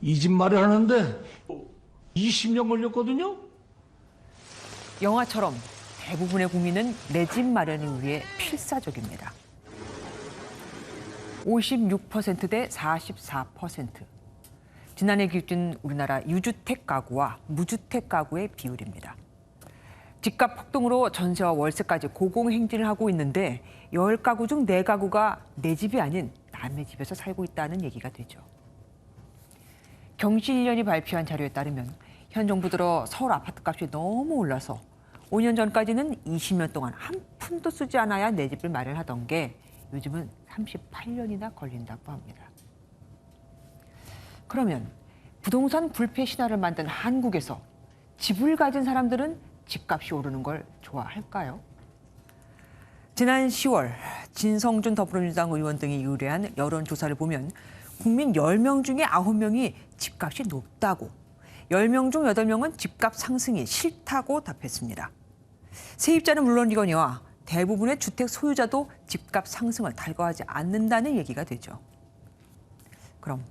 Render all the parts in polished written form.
이 집 마련하는데 20년 걸렸거든요. 영화처럼 대부분의 국민은 내 집 마련을 위해 필사적입니다. 56%대 44%. 지난해 기준 우리나라 유주택 가구와 무주택 가구의 비율입니다. 집값 폭등으로 전세와 월세까지 고공행진을 하고 있는데 10가구 중 4가구가 내 집이 아닌 남의 집에서 살고 있다는 얘기가 되죠. 경실련이 발표한 자료에 따르면 현 정부 들어 서울 아파트값이 너무 올라서 5년 전까지는 20년 동안 한 푼도 쓰지 않아야 내 집을 마련하던 게 요즘은 38년이나 걸린다고 합니다. 그러면 부동산 불패 신화를 만든 한국에서 집을 가진 사람들은 집값이 오르는 걸 좋아할까요? 지난 10월 진성준 더불어민주당 의원 등이 의뢰한 여론조사를 보면 국민 10명 중에 9명이 집값이 높다고, 10명 중 8명은 집값 상승이 싫다고 답했습니다. 세입자는 물론이거니와 대부분의 주택 소유자도 집값 상승을 달거하지 않는다는 얘기가 되죠. 그럼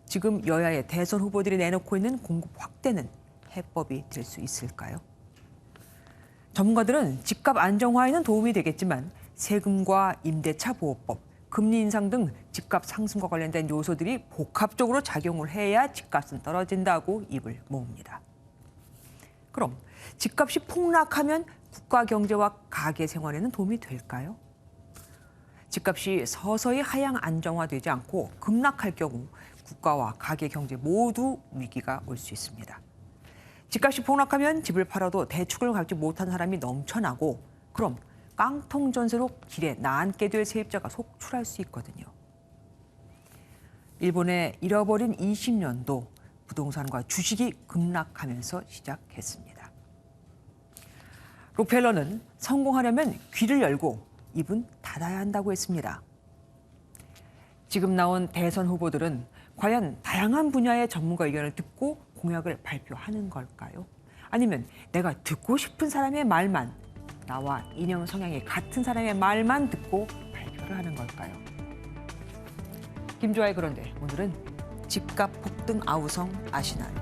지금 여야의 대선 후보들이 내놓고 있는 공급 확대는 해법이 될 수 있을까요? 전문가들은 집값 안정화에는 도움이 되겠지만 세금과 임대차 보호법, 금리 인상 등 집값 상승과 관련된 요소들이 복합적으로 작용을 해야 집값은 떨어진다고 입을 모읍니다. 그럼 집값이 폭락하면 국가 경제와 가계 생활에는 도움이 될까요? 집값이 서서히 하향 안정화되지 않고 급락할 경우 국가와 가계 경제 모두 위기가 올 수 있습니다. 집값이 폭락하면 집을 팔아도 대출을 갚지 못한 사람이 넘쳐나고 그럼 깡통 전세로 길에 나앉게 될 세입자가 속출할 수 있거든요. 일본의 잃어버린 20년도 부동산과 주식이 급락하면서 시작했습니다. 록펠러는 성공하려면 귀를 열고 입은 닫아야 한다고 했습니다. 지금 나온 대선 후보들은 과연 다양한 분야의 전문가 의견을 듣고 공약을 발표하는 걸까요? 아니면 내가 듣고 싶은 사람의 말만, 나와 이념 성향이 같은 사람의 말만 듣고 발표를 하는 걸까요? 김주아의 그런데 오늘은 집값 폭등 아우성 아시나요?